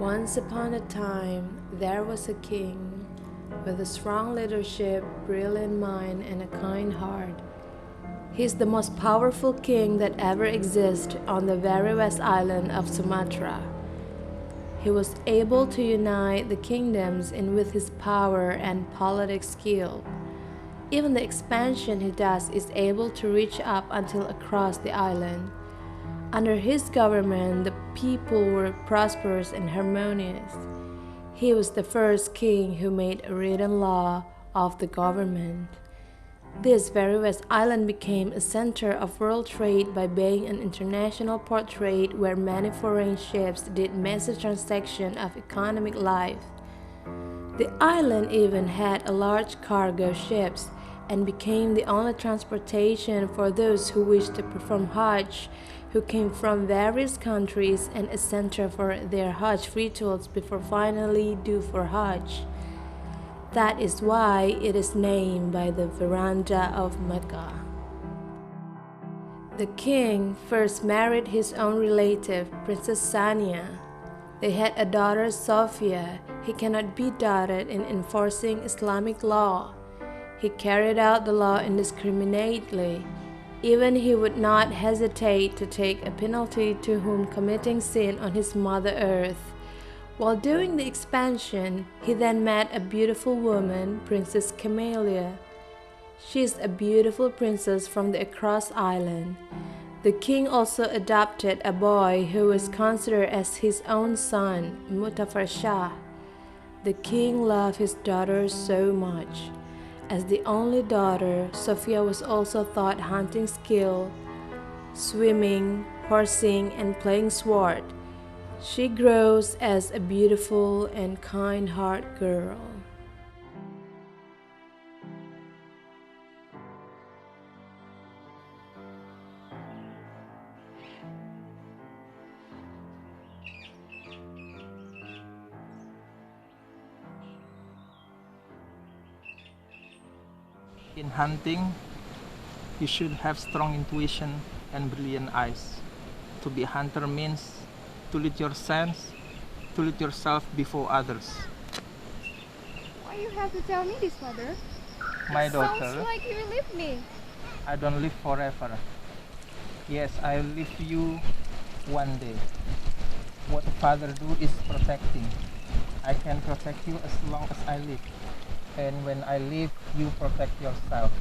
Once upon a time, there was a king with a strong leadership, brilliant mind, and a kind heart. He's the most powerful king that ever existed on the very west island of Sumatra. He was able to unite the kingdoms in with his power and politic skill. Even the expansion he does is able to reach up until across the island. Under his government, the people were prosperous and harmonious. He was the first king who made a written law of the government. This very West Island became a center of world trade by being an international port trade where many foreign ships did massive transactions of economic life. The island even had a large cargo ships and became the only transportation for those who wished to perform Hajj, who came from various countries, and a center for their Hajj rituals before finally due for Hajj. That is why it is named by the veranda of Mecca. The king first married his own relative, Princess Sania. They had a daughter, Sophia. He cannot be doubted in enforcing Islamic law. He carried out the law indiscriminately. Even he would not hesitate to take a penalty to whom committing sin on his mother earth. While doing the expansion, he then met a beautiful woman, Princess Camellia. She is a beautiful princess from the across island. The king also adopted a boy who was considered as his own son, Mutafar Shah. The king loved his daughter so much. As the only daughter, Sophia was also taught hunting skill, swimming, horsing, and playing sword. She grows as a beautiful and kind-hearted girl. In hunting, you should have strong intuition and brilliant eyes. To be a hunter means to lead your sense, to lead yourself before others. Why you have to tell me this, mother? My daughter, Sounds like you leave me. I don't live forever. Yes, I'll leave you one day. What father do is protecting. I can protect you as long as I live. And when I leave, you protect yourself.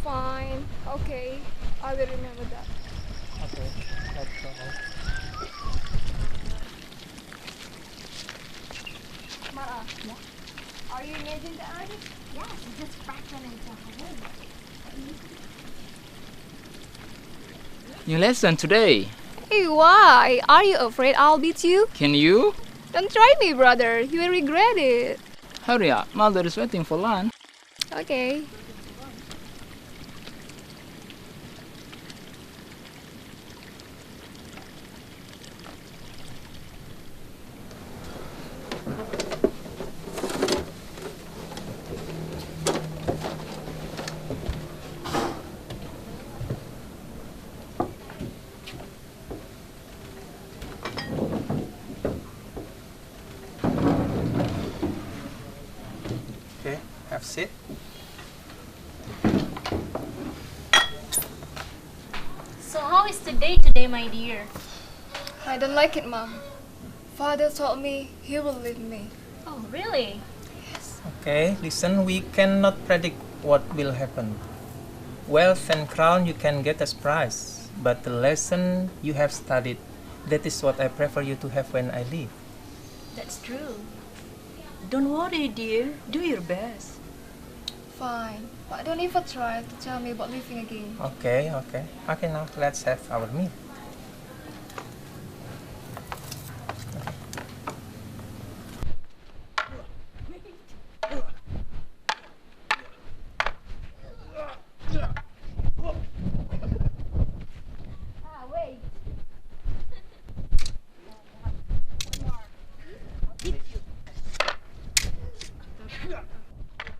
Fine. Okay. I will remember that. Okay, that's all. Mara, are you imaging the artist? Yes, it's just fractal into a New lesson today. Hey, why? Are you afraid I'll beat you? Can you? Don't try me, brother. You will regret it. Hurry up, mother is waiting for lunch. Okay. Okay, have a seat. So how is the day today, my dear? I don't like it, Mom. Father told me he will leave me. Oh, really? Okay, listen, we cannot predict what will happen. Wealth and crown you can get as prize, but the lesson you have studied, that is what I prefer you to have when I leave. That's true. Don't worry, dear. Do your best. Fine. But don't even try to tell me about leaving again. Okay, now let's have our meal. Wait.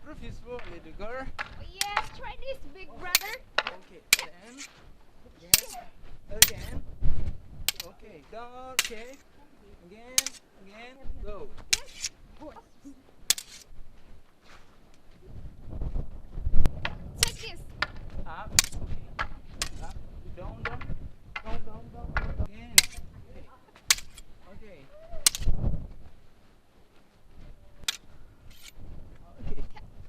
Proof is full, little girl. Yes, try this, big brother. Okay, then again. Okay, don't. Okay. Again, go. Take this. Up, okay. Up, down. Again. Okay. Okay.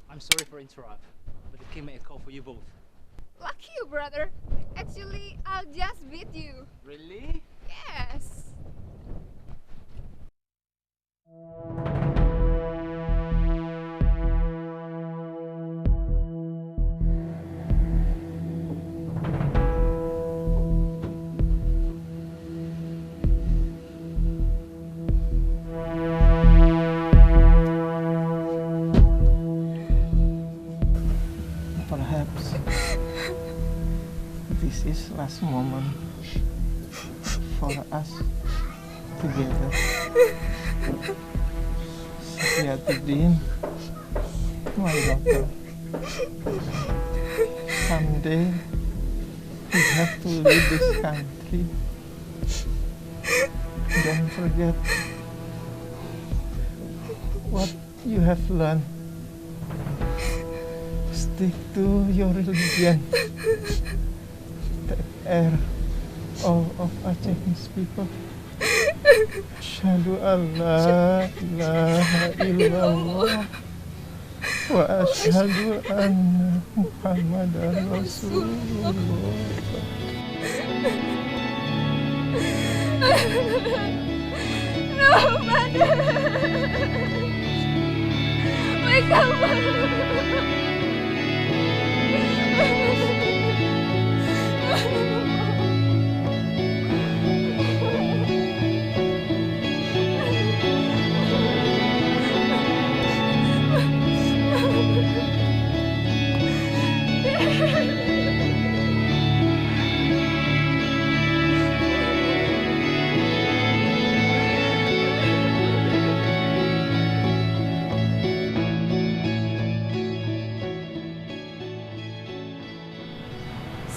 I'm sorry for interrupt, but the king made a call for you both. Lucky you, brother. Actually, I'll just beat you. Really? Yes. Perhaps this is last moment for us together. Safiatuddin, my daughter. Someday we have to leave this country. Don't forget what you have learned. Stick to your religion. Take care all of Aceh's people. Asyhadu an la ilaha illallah wa asyhadu anna Muhammadan Rasulullah. No, mother. Wake up, mother.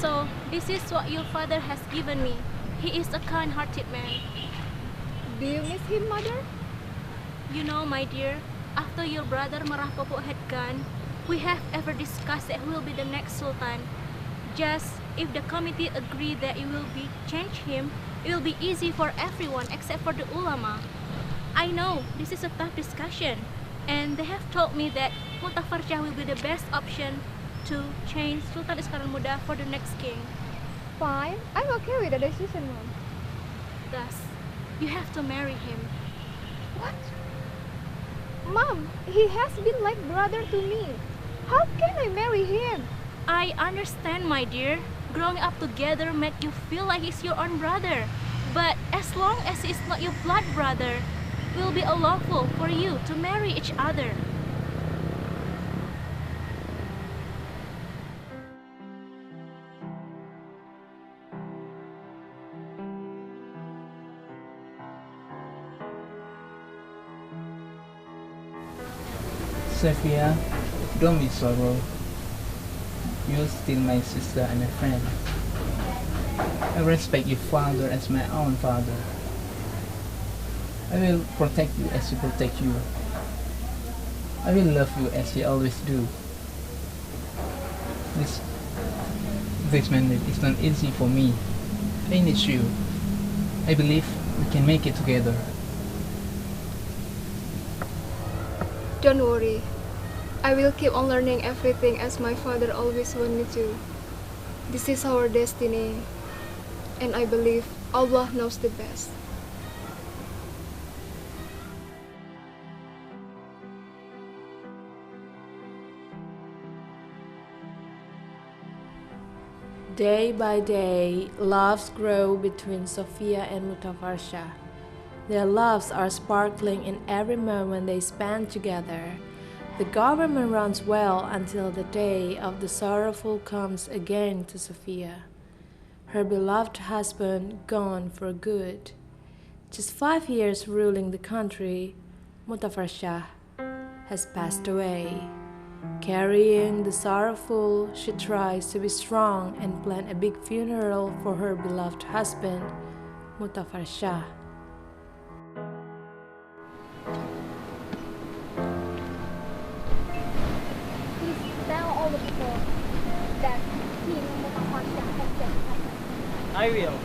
So, this is what your father has given me. He is a kind-hearted man. Do you miss him, mother? You know, my dear, after your brother Merah Popok had gone, we have ever discussed that who will be the next sultan. Just if the committee agree that it will be change him, it will be easy for everyone except for the ulama. I know this is a tough discussion, and they have told me that Mutafarsah will be the best option to change Sultan Iskandar Muda for the next king. Fine. I'm okay with the decision, Mom. Thus, you have to marry him. What? Mom, he has been like brother to me. How can I marry him? I understand, my dear. Growing up together make you feel like he's your own brother. But as long as he's not your blood brother, it will be unlawful for you to marry each other. Safia, don't be sorrow. You're still my sister and a friend. I respect your father as my own father. I will protect you as he protect you. I will love you as he always do. This mandate is not easy for me. I need you. I believe we can make it together. Don't worry. I will keep on learning everything as my father always wanted me to. This is our destiny, and I believe Allah knows the best. Day by day, loves grow between Sophia and Mutafarsah. Their loves are sparkling in every moment they spend together. The government runs well until the day of the sorrowful comes again to Sophia. Her beloved husband gone for good. Just 5 years ruling the country, Mutafarsah has passed away. Carrying the sorrowful, she tries to be strong and plan a big funeral for her beloved husband, Mutafarsah. beautiful that King Muhammad has just happened. I will.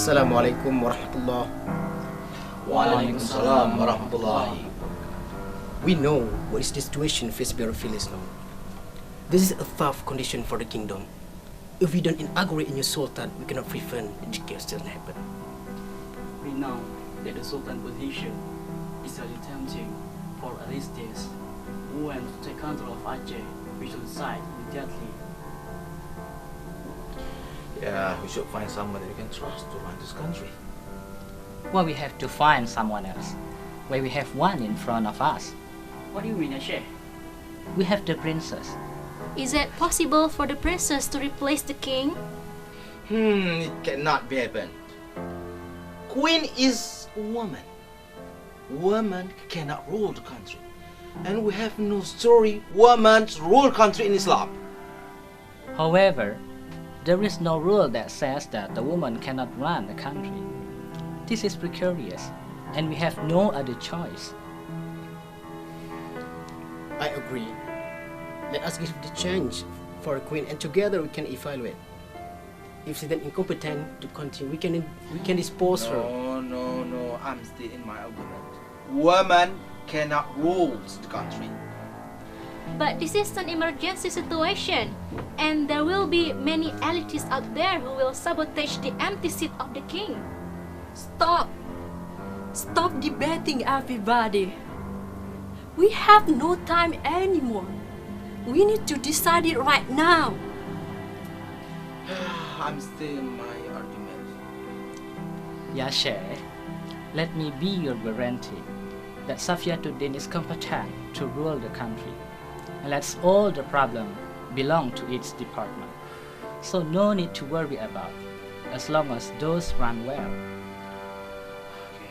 Assalamualaikum warahmatullah. Waalaikumsalam warahmatullahi. We know what is the situation faced by our village now. This is a tough condition for the kingdom. If we don't inaugurate a new sultan, we cannot prevent the chaos to happen. We know that the Sultan position is highly tempting for Aristes, who wants to take control of Aceh. We should decide immediately. Yeah, we should find someone that we can trust to run this country. Well, we have to find someone else. Where we have one in front of us. What do you mean, Aceh? We have the princess. Is it possible for the princess to replace the king? It cannot be happened. Queen is a woman. Woman cannot rule the country. And we have no story women rule country in Islam. However, there is no rule that says that the woman cannot run the country. This is precarious, and we have no other choice. I agree. Let us give the chance for a queen, and together we can evaluate. If she's then incompetent to continue, we can dispose her. No. I'm still in my argument. Women cannot rule the country. But this is an emergency situation, and there will be many elitists out there who will sabotage the empty seat of the king. Stop! Stop debating, everybody. We have no time anymore. We need to decide it right now. I'm still in my argument. Yashe, let me be your guarantee that Safiatuddin is competent to rule the country. And let's all the problem belong to its department. So no need to worry about, as long as those run well. Okay.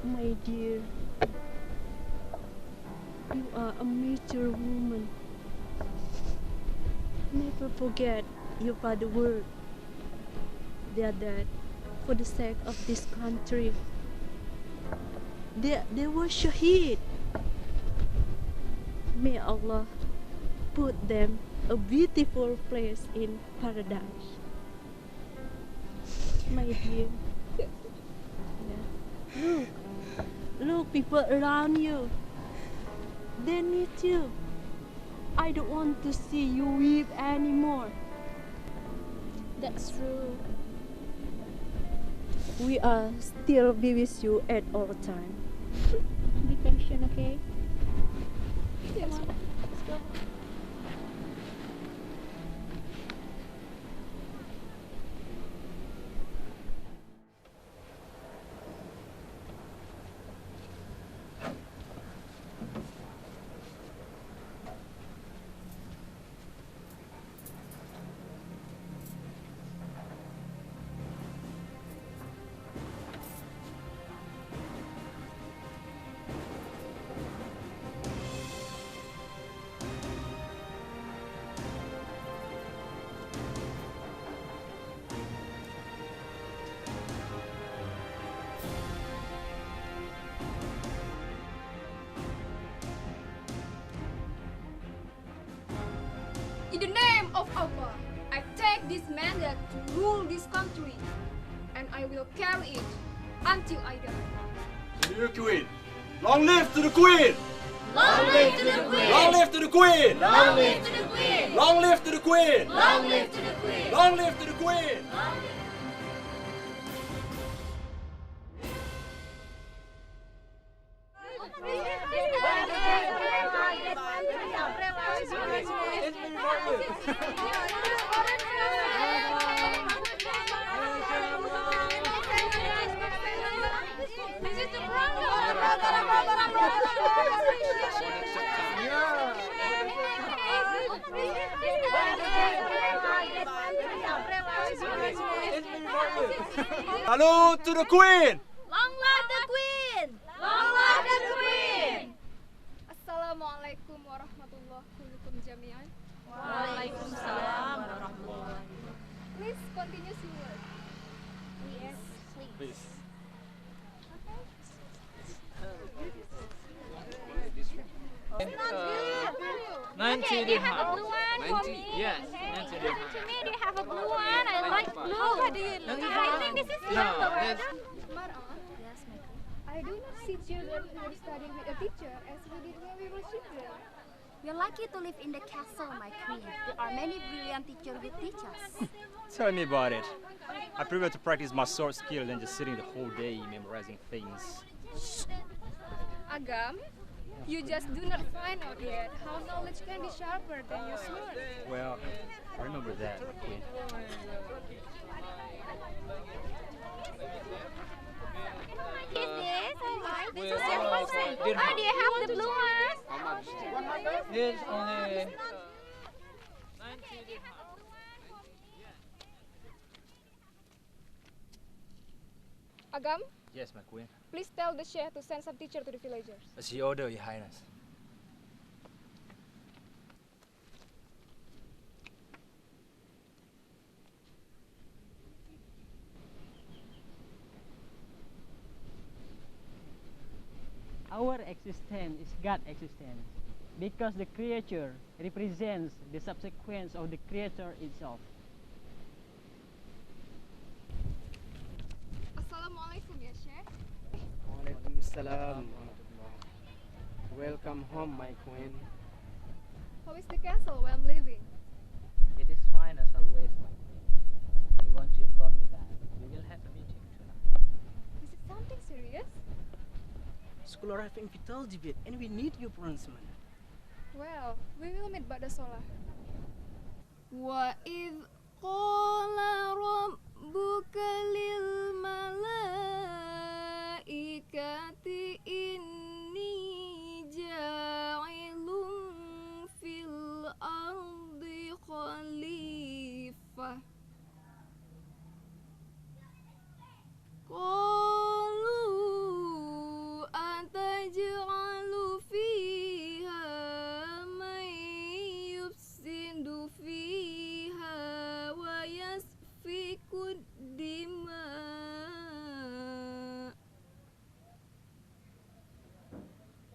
My dear, you are a mature woman. Never forget your father's word. They are dead for the sake of this country. They were shaheed. May Allah put them a beautiful place in paradise. My dear. Yeah. Look, people around you. They need you. I don't want to see you weep anymore. That's true. We are still be with you at all time. Be patient, okay? Yes. Come on, let's go. this mandate to rule this country, and I will carry it until I die. To the Queen! Long live to the Queen! Long live to the Queen! Long live to the Queen! Long live to the Queen! Long live to the Queen! Long live to the Queen! Long live to the Queen! Salute to the Queen! Long live the Queen! Long live the Queen! Assalamualaikum warahmatullahi wabarakatuh. Waalaikumsalam warahmatullahi. Please continue your work. Yes, please. Please. Okay, do you have a blue one for me? Yes, To me, do you have a blue one? I like blue. I think this is yellow. Mar'an, Yes, my queen. I do not see children who are studying with a teacher as we did when we were children. We are lucky to live in the castle, my queen. There are many brilliant teachers who teach us. Tell me about it. I prefer to practice my sword skill than just sitting the whole day memorizing things. Agam, you just do not find out yet how knowledge can be sharper than your sword. Well, I remember that, my queen. Is this? This is your question. Oh, do you have the blue one? This only Agam, Yes, my queen. please tell the Sheikh to send some teacher to the villagers. As you order, your highness. Our existence is God's existence because the creature represents the subsequence of the creator itself. Assalamualaikum ya Sheikh. Waalaikumsalam. Welcome home, my queen. How is the castle where I'm living? It is fine as always, my queen. We want to inform you that we will have a meeting tonight. Is it something serious? School arrived in vital debate and we need your pronouncement. Well, we will meet Ba'da Sholah. Wa idh qala rabbuka lil malaikati inni ja'ilun fil ardi khalifah. Qalu ataj'alu fiha man yufsidu fiha wa yasfiku dima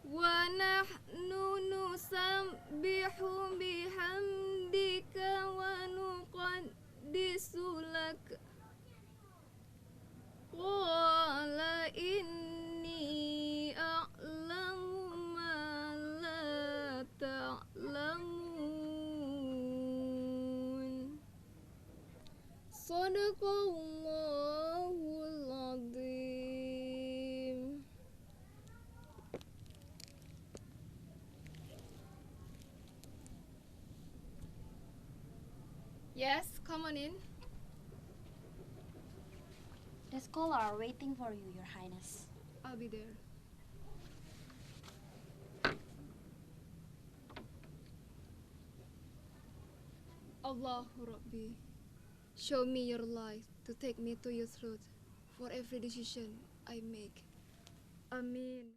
wa nahnu nusabbihu bihamdika wa nuqaddisu lak. Qala inni a'lamu ma la ta'lamun. Sadaqallahul azim. Yes, come on in. The scholar are waiting for you, your highness. I'll be there. Allahu Rabbi, show me your light to take me to your truth for every decision I make. Amin.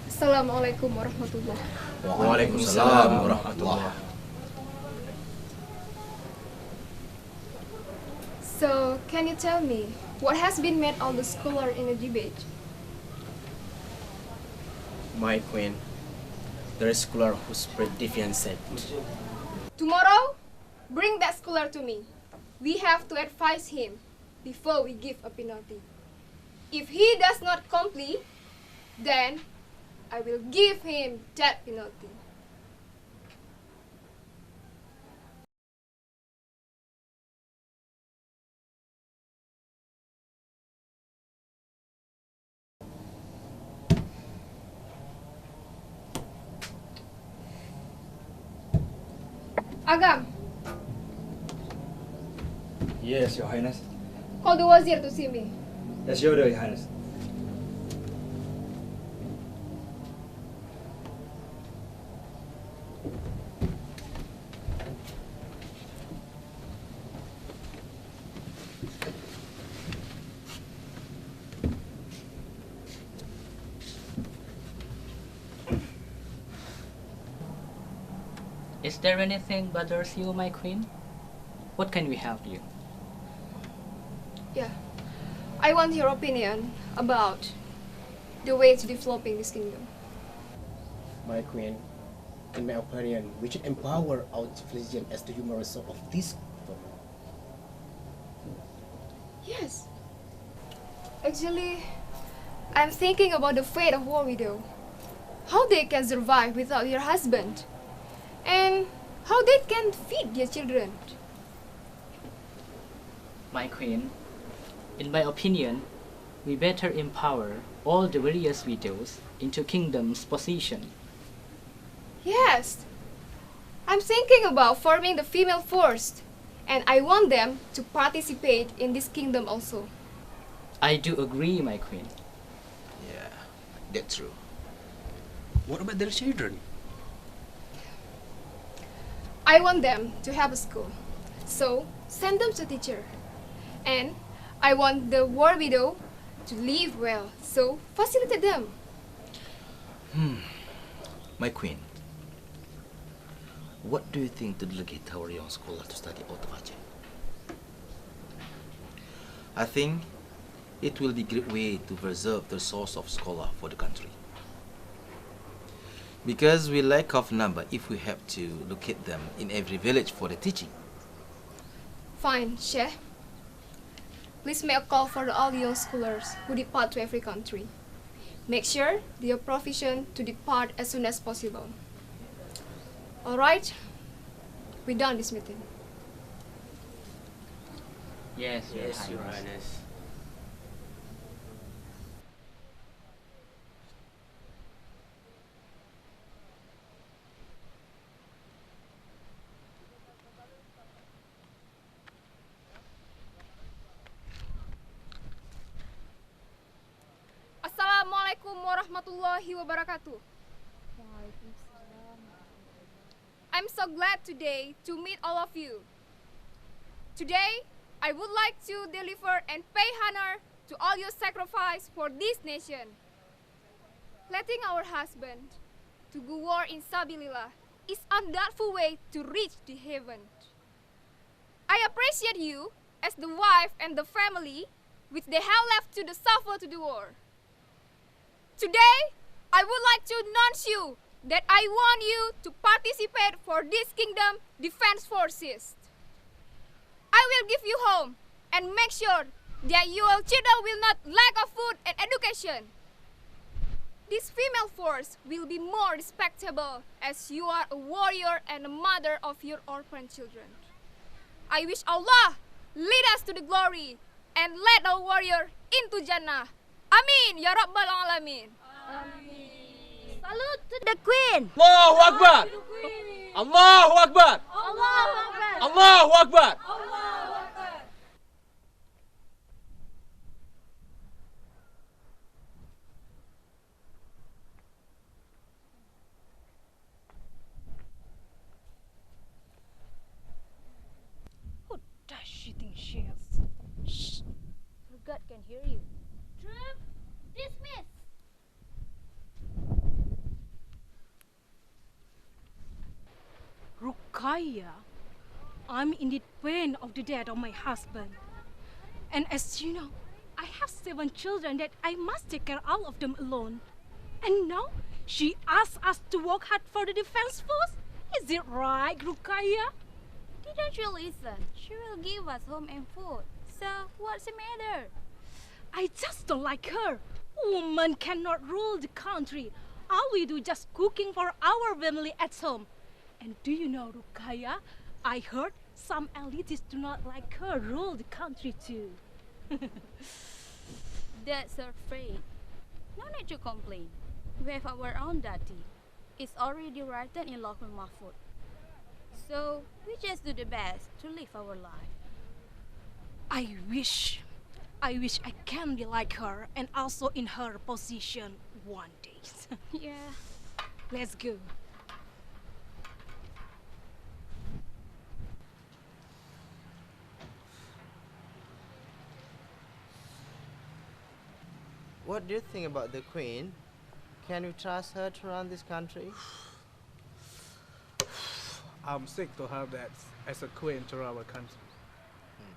Assalamualaikum warahmatullahi wabarakatuh. Waalaikumsalam warahmatullahi. So, can you tell me, What has been made all the scholars in the debate? My queen, there is a scholar who spread defiant said. Tomorrow, bring that scholar to me. We have to advise him before we give a penalty. If he does not comply, then I will give him that penalty. Agam, Yes, Your Highness. call the wazir to see me. Yes, Your Highness. Is there anything bothers you, my queen? What can we help you? Yeah, I want your opinion about the way to developing this kingdom. My queen, in my opinion, we should empower our civilization as the human resource of this kingdom. Yes. Actually, I'm thinking about the fate of war widow. How they can survive without their husband. And how they can feed their children. My queen, in my opinion, we better empower all the various widows into kingdom's position. Yes. I'm thinking about forming the female force. And I want them to participate in this kingdom also. I do agree, my queen. Yeah, that's true. What about their children? I want them to have a school. So, send them to teacher. And I want the war widow to live well. So, facilitate them. My queen, what do you think to delegate our young scholar to study out of Aceh? I think it will be a great way to preserve the source of scholar for the country. Because we lack of number if we have to locate them in every village for the teaching. Fine, Sheikh. Please make a call for all young scholars who depart to every country. Make sure they are proficient to depart as soon as possible. Alright, we're done this meeting. Yes, Your Highness. Assalamualaikum warahmatullahi wabarakatuh. I'm so glad today to meet all of you. Today, I would like to deliver and pay honor to all your sacrifice for this nation. Letting our husband to go war in Sabilillah is undoubtful way to reach the heaven. I appreciate you as the wife and the family which they have left to the suffer to the war. Today, I would like to announce you that I want you to participate for this kingdom defense forces. I will give you home and make sure that your children will not lack of food and education. This female force will be more respectable as you are a warrior and a mother of your orphan children. I wish Allah lead us to the glory and lead our warrior into Jannah. Amin ya Rabbal Alamin. Salute to the Queen! Allahu Akbar! Allahu Akbar! Allahu Akbar! Allahu Akbar! Who does she think she is? Shh! Her God can hear you. Troop, dismiss! Rukaya, I'm indeed pain of the death of my husband. And as you know, I have 7 children that I must take care all of them alone. And now she asks us to work hard for the defense force? Is it right, Rukaya? Didn't you listen? She will give us home and food. So, what's the matter? I just don't like her. Women cannot rule the country. All we do just cooking for our family at home. And do you know, Rukaya, I heard some elitists do not like her rule the country too. That's her fate. No need to complain. We have our own dati. It's already written in local mahfud. So, we just do the best to live our life. I wish I can be like her and also in her position one day. Yeah. Let's go. What do you think about the Queen? Can we trust her to run this country? I'm sick to have that as a queen to our country.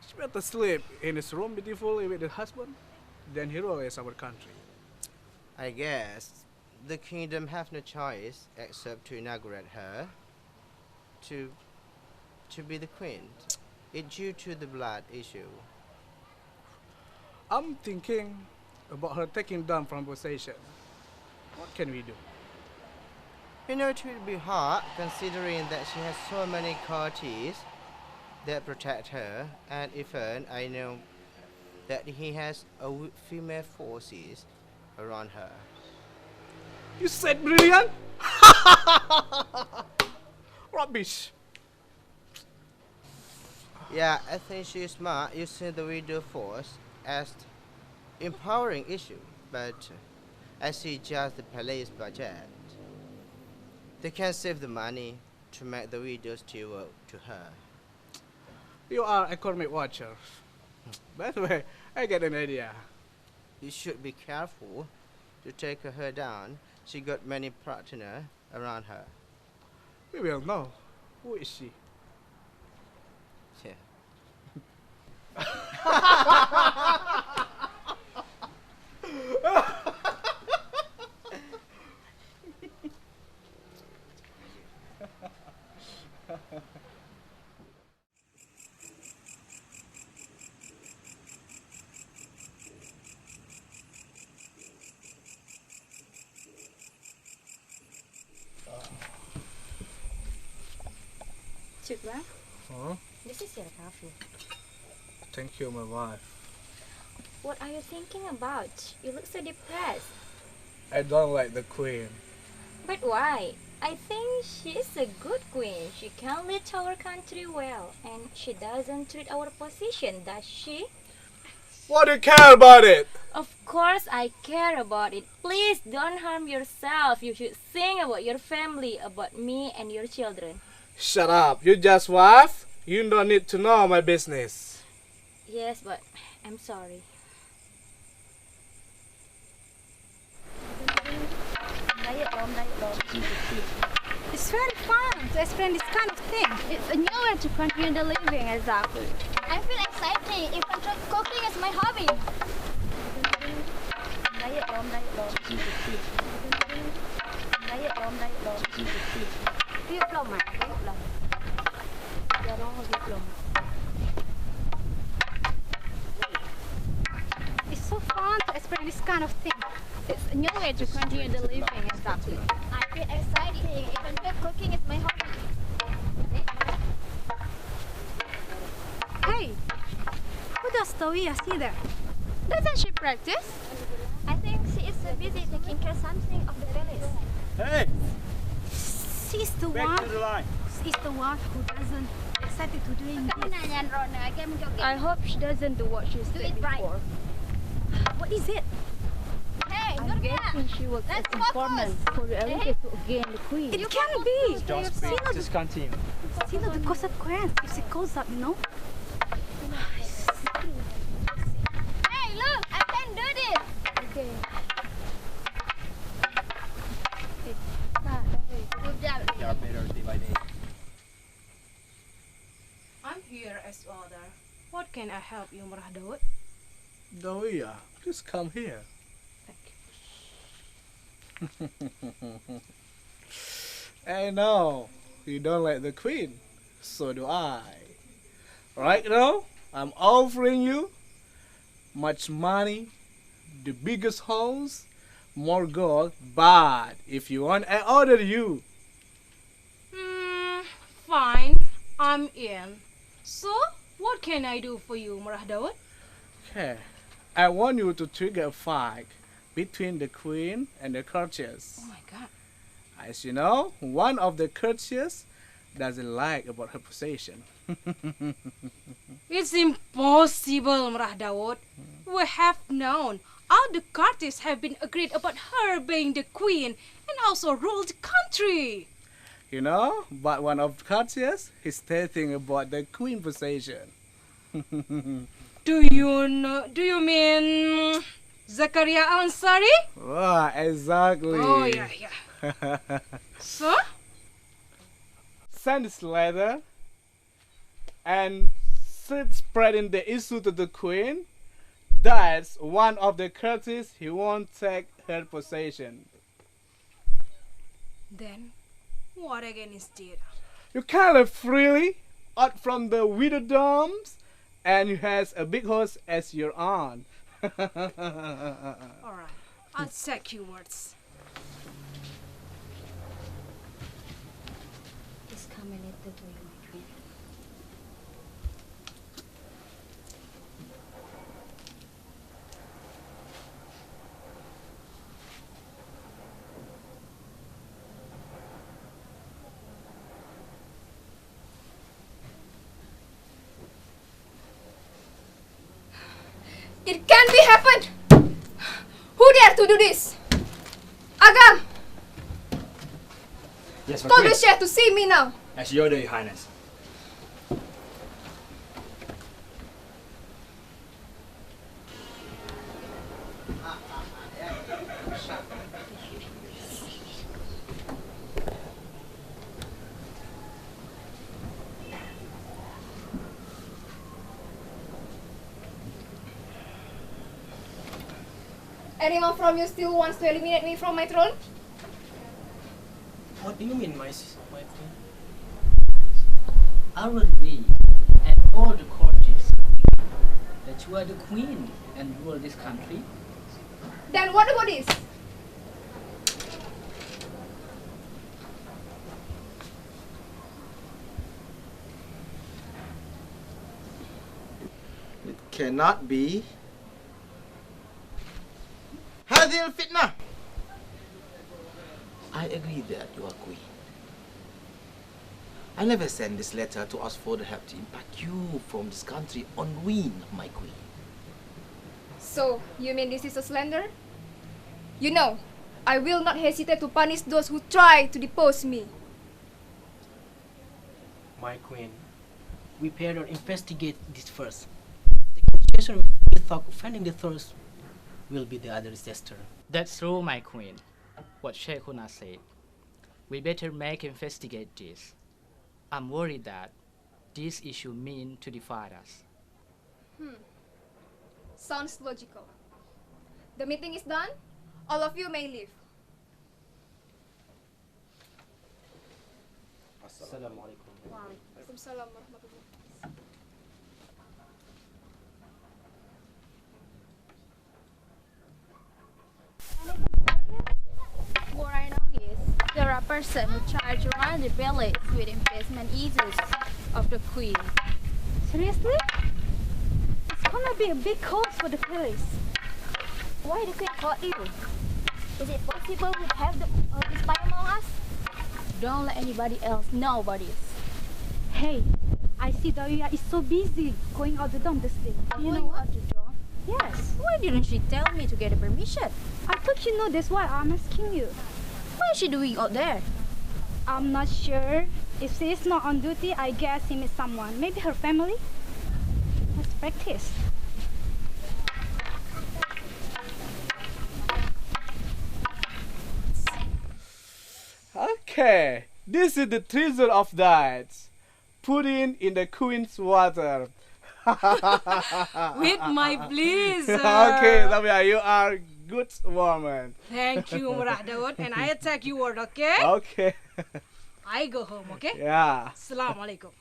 She better sleep in his room beautifully with her husband than he rules our country. I guess the kingdom have no choice except to inaugurate her to be the queen. It's due to the blood issue. I'm thinking about her taking down from possession. What can we do? You know, it will be hard considering that she has so many courtiers that protect her, and even I know that he has female forces around her. You said brilliant? Rubbish. Yeah, I think she is smart using the widow force as empowering issue, but I see just the palace budget. They can save the money to make the widows still work to her. You are economic watcher. By the way, I get an idea. You should be careful to take her down. She got many partners around her. We will know. Who is she? Yeah. Chitra, Huh? this is your coffee. Thank you, my wife. What are you thinking about? You look so depressed. I don't like the queen. But why? I think she is a good queen. She can lead our country well. And she doesn't treat our position, does she? What do you care about it? Of course I care about it. Please don't harm yourself. You should think about your family, about me and your children. Shut up. You just wife. You don't need to know my business. Yes, but I'm sorry. It's very fun to explain this kind of thing. It's a new way to continue the living, exactly. I feel exciting. Even cooking is my hobby. It's so fun to explain this kind of thing. It's a new way to continue the living, exactly. I feel exciting. Even cooking is my hobby. Hey, who does Tawiyah see there? Doesn't she practice? I think she is so busy taking care of something of the village. Hey! She's the Back one. to the line. She's the one who doesn't excited to doing this. I hope she doesn't do what she's doing before. What is it? Hey, I'm guessing she was an informant for the elite to gain the queen. It can't be. Just speak. Discontinue. Still the consequence if she calls up, you know? Hey, look! I can do this! Okay. They are better day by day. I'm here as order. What can I help you, Murah Daud? Doia, please come here. I know you don't like the queen, so do I. Right now, I'm offering you much money, the biggest house, more gold, but if you want, I order you. Fine, I'm in. So, what can I do for you, Murah Daud? Okay, I want you to trigger a fight between the queen and the courtiers. Oh my god. As you know, one of the courtiers doesn't like about her possession. It's impossible, Murah Daud. We have known all the courtiers have been agreed about her being the queen and also rule the country. You know, but one of the courtiers is stating about the queen possession. Do you mean Zakaria Ansari? Ah, exactly. Oh, yeah. So? Send this letter and spreading the issue to the queen. That's one of the courtiers he won't take her possession. Then, what again instead? You can live freely out from the widow domes, and you has a big horse as your own. Alright, I'll check your words. Please come a little way, my queen. It can't be happened! Who dare to do this? Agam! Yes, my Call queen. the chef to see me now. As you order, Your Highness. Anyone from you still wants to eliminate me from my throne? What do you mean, my queen? Aren't we and all the courtiers that you are the queen and rule this country? Then what about this? It cannot be. Hadil fitnah. I agree that you are queen. I never sent this letter to ask for the help to impact you from this country unwin, my queen. So, you mean this is a slander? You know, I will not hesitate to punish those who try to depose me. My queen, we better investigate this first. The accusation without offending the thirst will be the other disaster. That's true, my queen. What Sheikhuna said. We better investigate this. I'm worried that this issue mean to divide us. Sounds logical. The meeting is done. All of you may leave. Assalamualaikum. Waalaikumsalam warahmatullahi. What I know is there are persons who try to run the village with investment issues of the queen. Seriously? It's gonna be a big cost for the police. Why the queen caught you? Is it possible we have the spy among us? Don't let anybody else know about this. Hey, I see Daria is so busy going out the dorm this day. You know what to do? Yes. Why didn't she tell me to get a permission? I thought you know that's why I'm asking you. What is she doing out there? I'm not sure. If she is not on duty, I guess she meets someone. Maybe her family. Let's practice. Okay, this is the treasure of diets. Put in the queen's water. With my blazer. Okay, Tavia, you are good woman. Thank you, Murak Daud, and I take your word, okay? Okay. I go home, okay? Yeah. Assalamualaikum.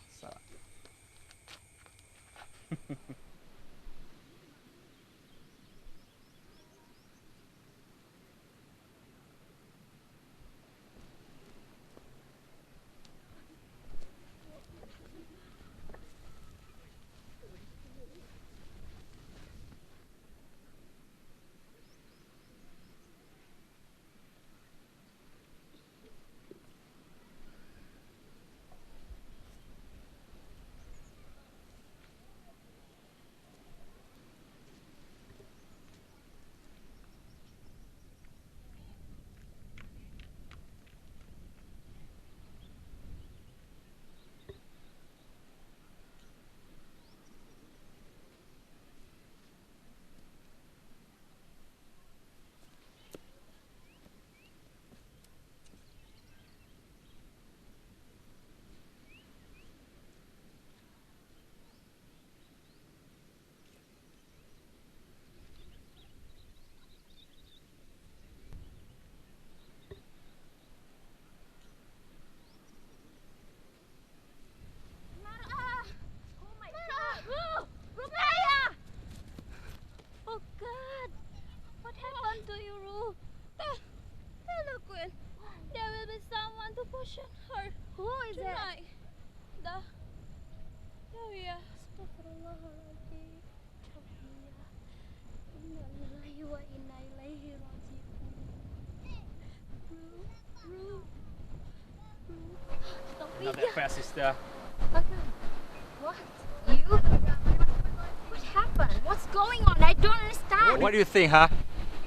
Who is it? Astaghfirullahaladzim. Inna lillahi wa inna ilaihi raji'un. Not that fast, sister. What? You? What happened? What's going on? I don't understand. What do you think, huh?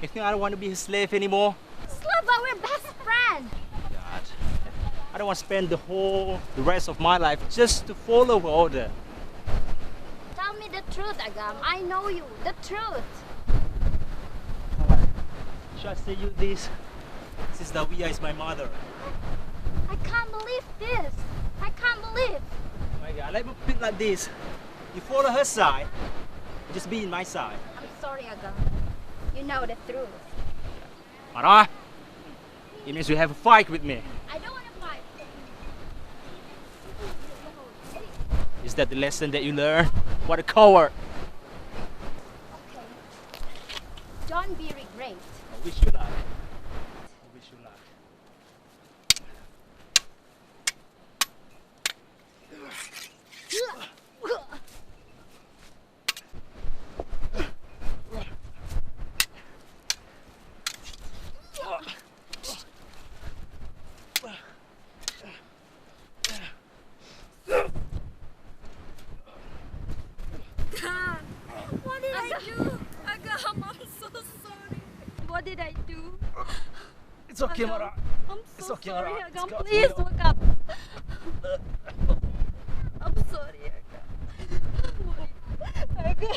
You think I don't want to be his slave anymore? Slava, we're best friends. God. I don't want to spend the rest of my life just to follow her order. Tell me the truth, Agam. I know you. The truth. Should I say you this? Sister Wia is my mother. I can't believe this. I can't believe. My God, let me put it like this. You follow her side, you just be in my side. I'm sorry, Agam. You know the truth. Mara, it means you have a fight with me. I don't want to fight. Is that the lesson that you learn? What a coward. Okay. Don't be regret. I wish you luck. I wish you luck. What did I do? Agam, I'm so sorry. What did I do? It's okay, Agam, Mara. I'm It's so okay, sorry, Mara. Agam. It's Please okay. wake up. I'm sorry, Agam. Agam.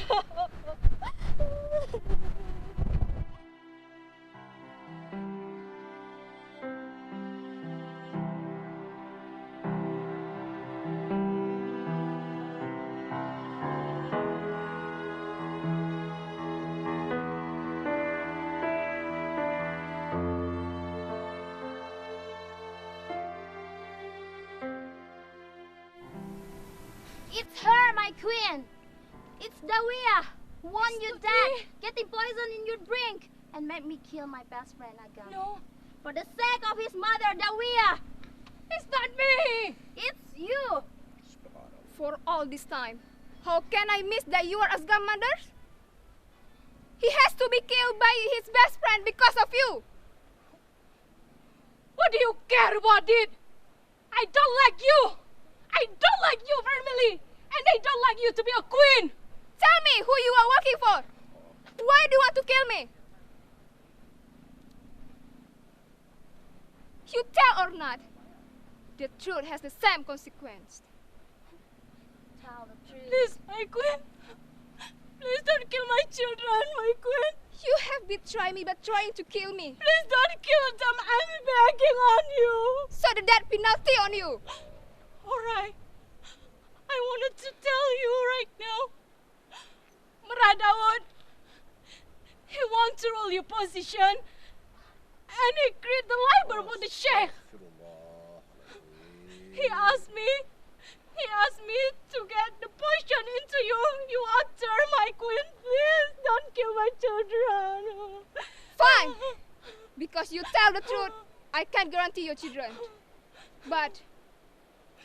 It's her, my queen. It's Dawia. Want you dead, getting poison in your drink, and made me kill my best friend Agam. No. For the sake of his mother, Dawia. It's not me! It's you. For all this time, how can I miss that you are Asgam's mother? He has to be killed by his best friend because of you. What do you care about it? I don't like you. I don't like your family. And I don't like you to be a queen. Tell me who you are working for. Why do you want to kill me? You tell or not, the truth has the same consequence. Tell the truth. Please, my queen. Please don't kill my children, my queen. You have betrayed me by trying to kill me. Please don't kill them. I'm begging on you. So the death penalty on you. All right. I wanted to tell you right now. Daud, he wants to rule your position, and he create the labor for the sheikh. He asked me to get the position into you. You answer, my queen. Please don't kill my children. Fine. Because you tell the truth, I can't guarantee your children. But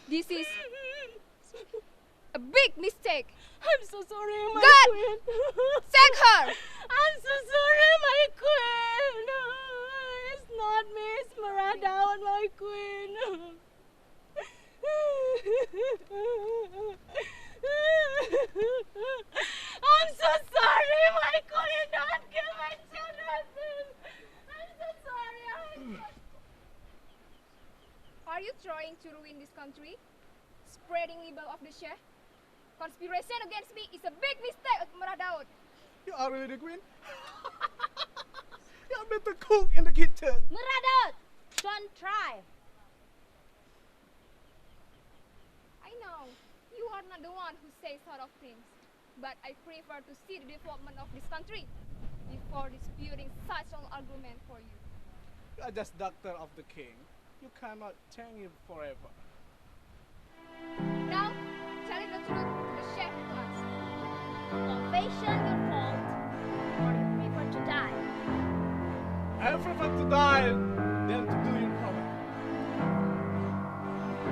this is a big mistake. I'm so sorry, my God! queen. Take her! I'm so sorry, my queen. It's not me, it's Daud, my queen. I'm so sorry, my queen. Don't kill my children. I'm so sorry. Are you trying to ruin this country? Spreading libel of the Sheikh? Conspiration against me is a big mistake, Daud. You are really the queen? You are better cook in the kitchen. Daud, don't try. I know, you are not the one who says sort of things. But I prefer to see the development of this country before disputing such an argument for you. You are just doctor of the king. You cannot change him forever. Now, tell the truth to the Sheikh at once. Confession your fault, or you prefer to die. I prefer to die than to do you harm.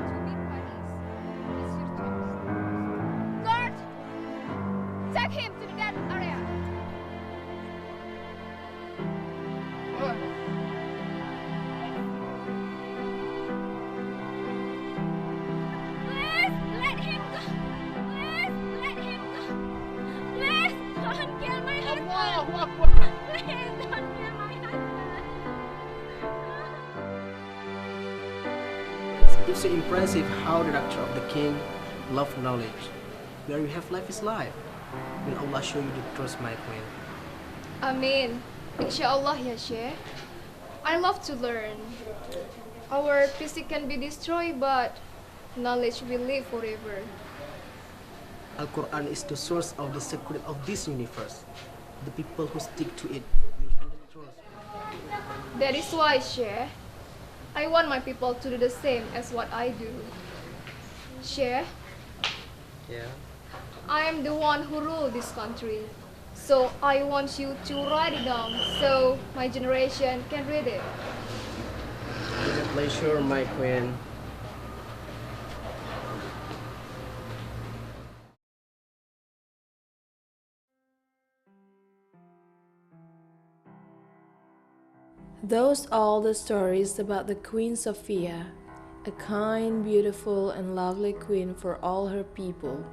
To be punished is your choice. Guard! Take him to the dead area. Please let him go. Please let him go. Please don't kill my husband. Please don't kill my husband. It's so impressive how the doctor of the king loved knowledge. Where you have life is life. Will Allah show you the truth, my queen? Amin. Inshallah, ya Sheikh. I love to learn. Our physique can be destroyed, but knowledge will live forever. Al-Quran is the source of the secret of this universe. The people who stick to it will find the truth. That is why, Sheikh, I want my people to do the same as what I do. Sheikh, Yeah. I am the one who rule this country. So I want you to write it down so my generation can read it. With a pleasure, my queen. Those are the stories about the Queen Sophia, a kind, beautiful, and lovely queen for all her people.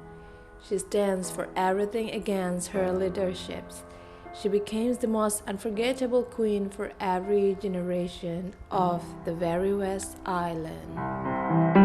She stands for everything against her leaderships. She becomes the most unforgettable queen for every generation of the very West Island.